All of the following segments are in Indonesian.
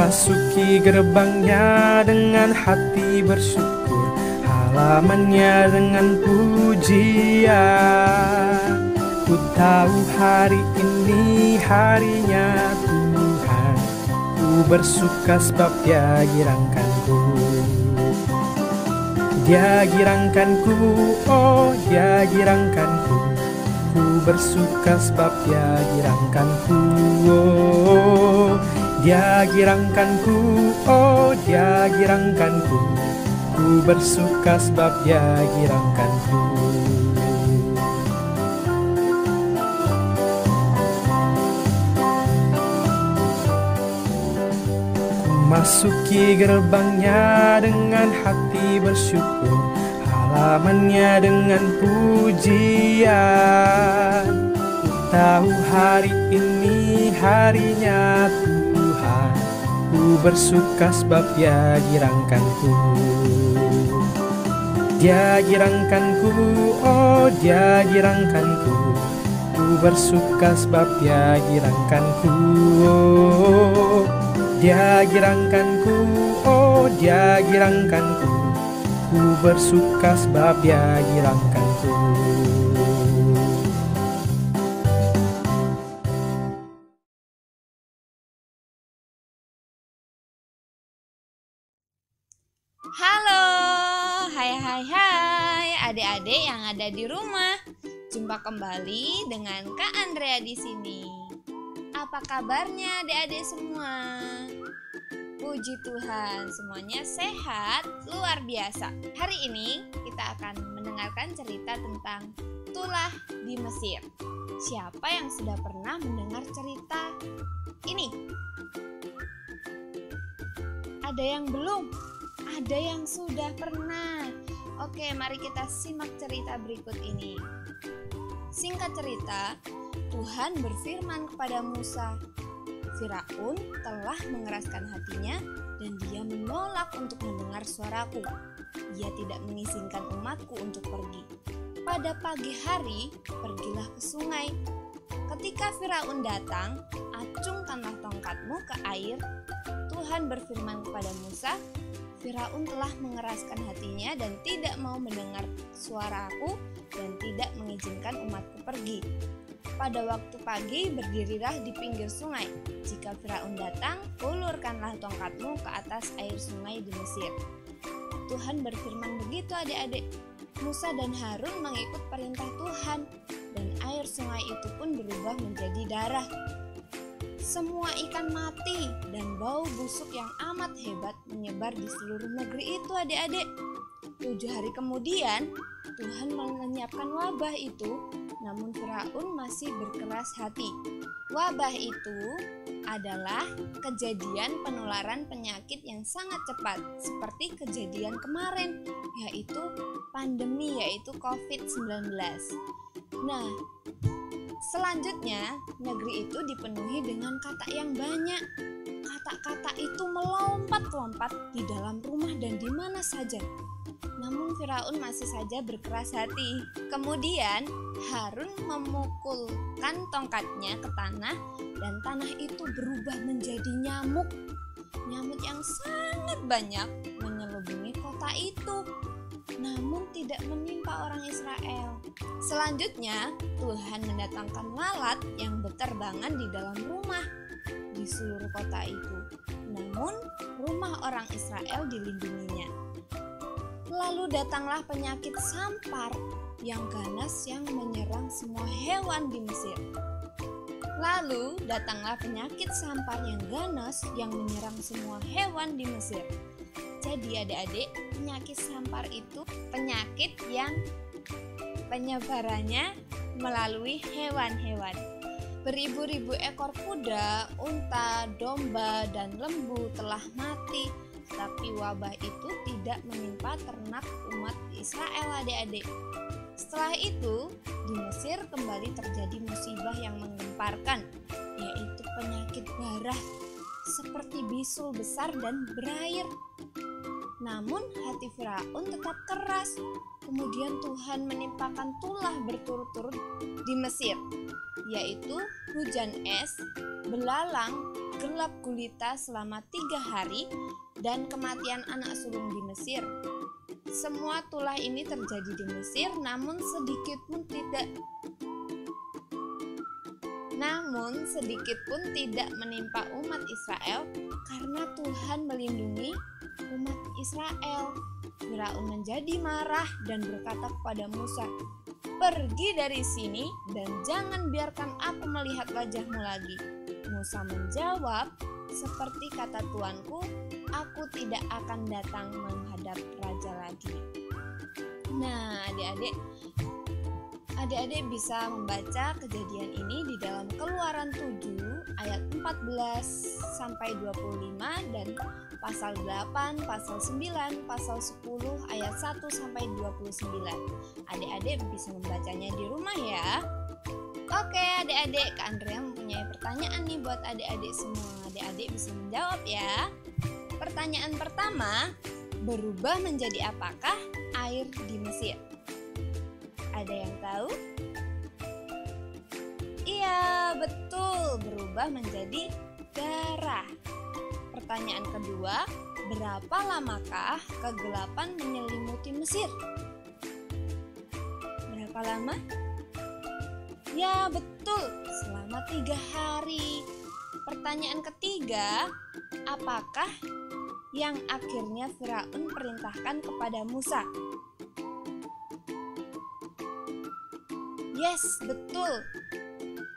Masuki gerbangnya dengan hati bersyukur, halamannya dengan pujian. Ku tahu hari ini harinya Tuhan, ku bersuka sebab Dia girangkanku. Dia girangkanku, oh Dia girangkanku. Ku bersuka sebab Dia girangkanku, oh Dia girangkanku, oh Dia girangkanku. Ku bersuka sebab Dia girangkanku. Ku masuki gerbangnya dengan hati bersyukur, halamannya dengan pujian. Ku tahu hari ini harinya Tuhan, ku bersuka sebab Dia girangkanku. Dia girangkanku, oh Dia girangkanku. Ku bersuka sebab Dia girangkanku, oh Dia girangkanku, oh Dia girangkanku. Ku bersuka sebab Dia girangkanku. Halo, hai adik-adik yang ada di rumah. Jumpa kembali dengan Kak Andrea di sini. Apa kabarnya adik-adik semua? Puji Tuhan, semuanya sehat, luar biasa. Hari ini kita akan mendengarkan cerita tentang tulah di Mesir. Siapa yang sudah pernah mendengar cerita ini? Ada yang belum? Ada yang sudah pernah. Oke, mari kita simak cerita berikut ini. Singkat cerita, Tuhan berfirman kepada Musa, Firaun telah mengeraskan hatinya dan dia menolak untuk mendengar suaraku. Dia tidak mengizinkan umatku untuk pergi. Pada pagi hari, pergilah ke sungai. Ketika Firaun datang, acungkanlah tongkatmu ke air. Tuhan berfirman kepada Musa, Firaun telah mengeraskan hatinya dan tidak mau mendengar suaraku dan tidak mengizinkan umatku pergi. Pada waktu pagi berdirilah di pinggir sungai. Jika Firaun datang, ulurkanlah tongkatmu ke atas air sungai di Mesir. Tuhan berfirman begitu adik-adik. Musa dan Harun mengikut perintah Tuhan dan air sungai itu pun berubah menjadi darah. Semua ikan mati dan bau busuk yang amat hebat menyebar di seluruh negeri itu adik-adik. 7 hari kemudian Tuhan melenyapkan wabah itu, namun Firaun masih berkeras hati. Wabah itu adalah kejadian penularan penyakit yang sangat cepat seperti kejadian kemarin, yaitu pandemi, yaitu COVID-19. Nah, selanjutnya, negeri itu dipenuhi dengan kata yang banyak. Kata-kata itu melompat-lompat di dalam rumah dan di mana saja. Namun Firaun masih saja berkeras hati. Kemudian Harun memukulkan tongkatnya ke tanah dan tanah itu berubah menjadi nyamuk. Nyamuk yang sangat banyak menyelubungi kota itu, namun tidak menimpa orang Israel. Selanjutnya, Tuhan mendatangkan lalat yang berterbangan di dalam rumah di seluruh kota itu. Namun, rumah orang Israel dilindunginya. Lalu datanglah penyakit sampar yang ganas yang menyerang semua hewan di Mesir. Lalu datanglah penyakit sampar yang ganas yang menyerang semua hewan di Mesir. Jadi adik-adik, penyakit sampar itu penyakit yang penyebarannya melalui hewan-hewan. Beribu-ribu ekor kuda, unta, domba, dan lembu telah mati, tapi wabah itu tidak menimpa ternak umat Israel adik-adik. Setelah itu, di Mesir kembali terjadi musibah yang menggemparkan, yaitu penyakit barah seperti bisul besar dan berair. Namun hati Firaun tetap keras. kemudian Tuhan menimpakan tulah berturut-turut di Mesir, yaitu hujan es, belalang, gelap gulita selama 3 hari, dan kematian anak sulung di Mesir. Semua tulah ini terjadi di Mesir, namun sedikit pun tidak menimpa umat Israel karena Tuhan melindungi umat Israel. Firaun menjadi marah dan berkata kepada Musa, "Pergi dari sini dan jangan biarkan aku melihat wajahmu lagi." Musa menjawab, "Seperti kata Tuanku, aku tidak akan datang menghadap raja lagi." Nah, adik-adik bisa membaca kejadian ini di dalam Keluaran 7 ayat 14 sampai 25 dan pasal 8, pasal 9, pasal 10 ayat 1 sampai 29. Adik-adik bisa membacanya di rumah ya. Oke, adik-adik, Kak Andrea mempunyai pertanyaan nih buat adik-adik semua. Adik-adik bisa menjawab ya. Pertanyaan pertama, berubah menjadi apakah air di Mesir? Ada yang tahu? Iya, betul, berubah menjadi darah. Pertanyaan kedua, berapa lamakah kegelapan menyelimuti Mesir? Berapa lama? Ya, betul, selama 3 hari. Pertanyaan ketiga, apakah yang akhirnya Firaun perintahkan kepada Musa? Yes, betul.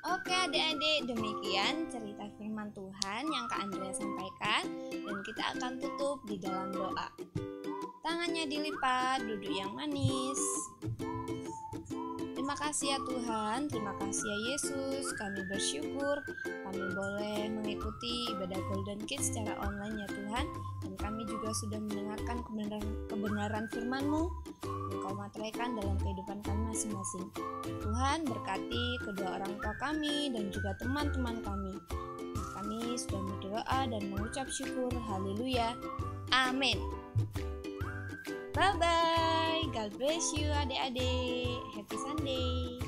Oke adik-adik, demikian cerita firman Tuhan yang Kak Andrea sampaikan, dan kita akan tutup di dalam doa. Tangannya dilipat, duduk yang manis. Terima kasih ya Tuhan, terima kasih ya Yesus, kami bersyukur kami boleh mengikuti ibadah Golden Kids secara online ya Tuhan, dan kami juga sudah mendengarkan kebenaran firman-Mu. Engkau materaikan dalam kehidupan kami masing-masing. Tuhan berkati kedua orang tua kami dan juga teman-teman kami. Kami sudah berdoa dan mengucap syukur. Haleluya. Amin. Bye-bye. God bless you adik-adik. Happy Sunday.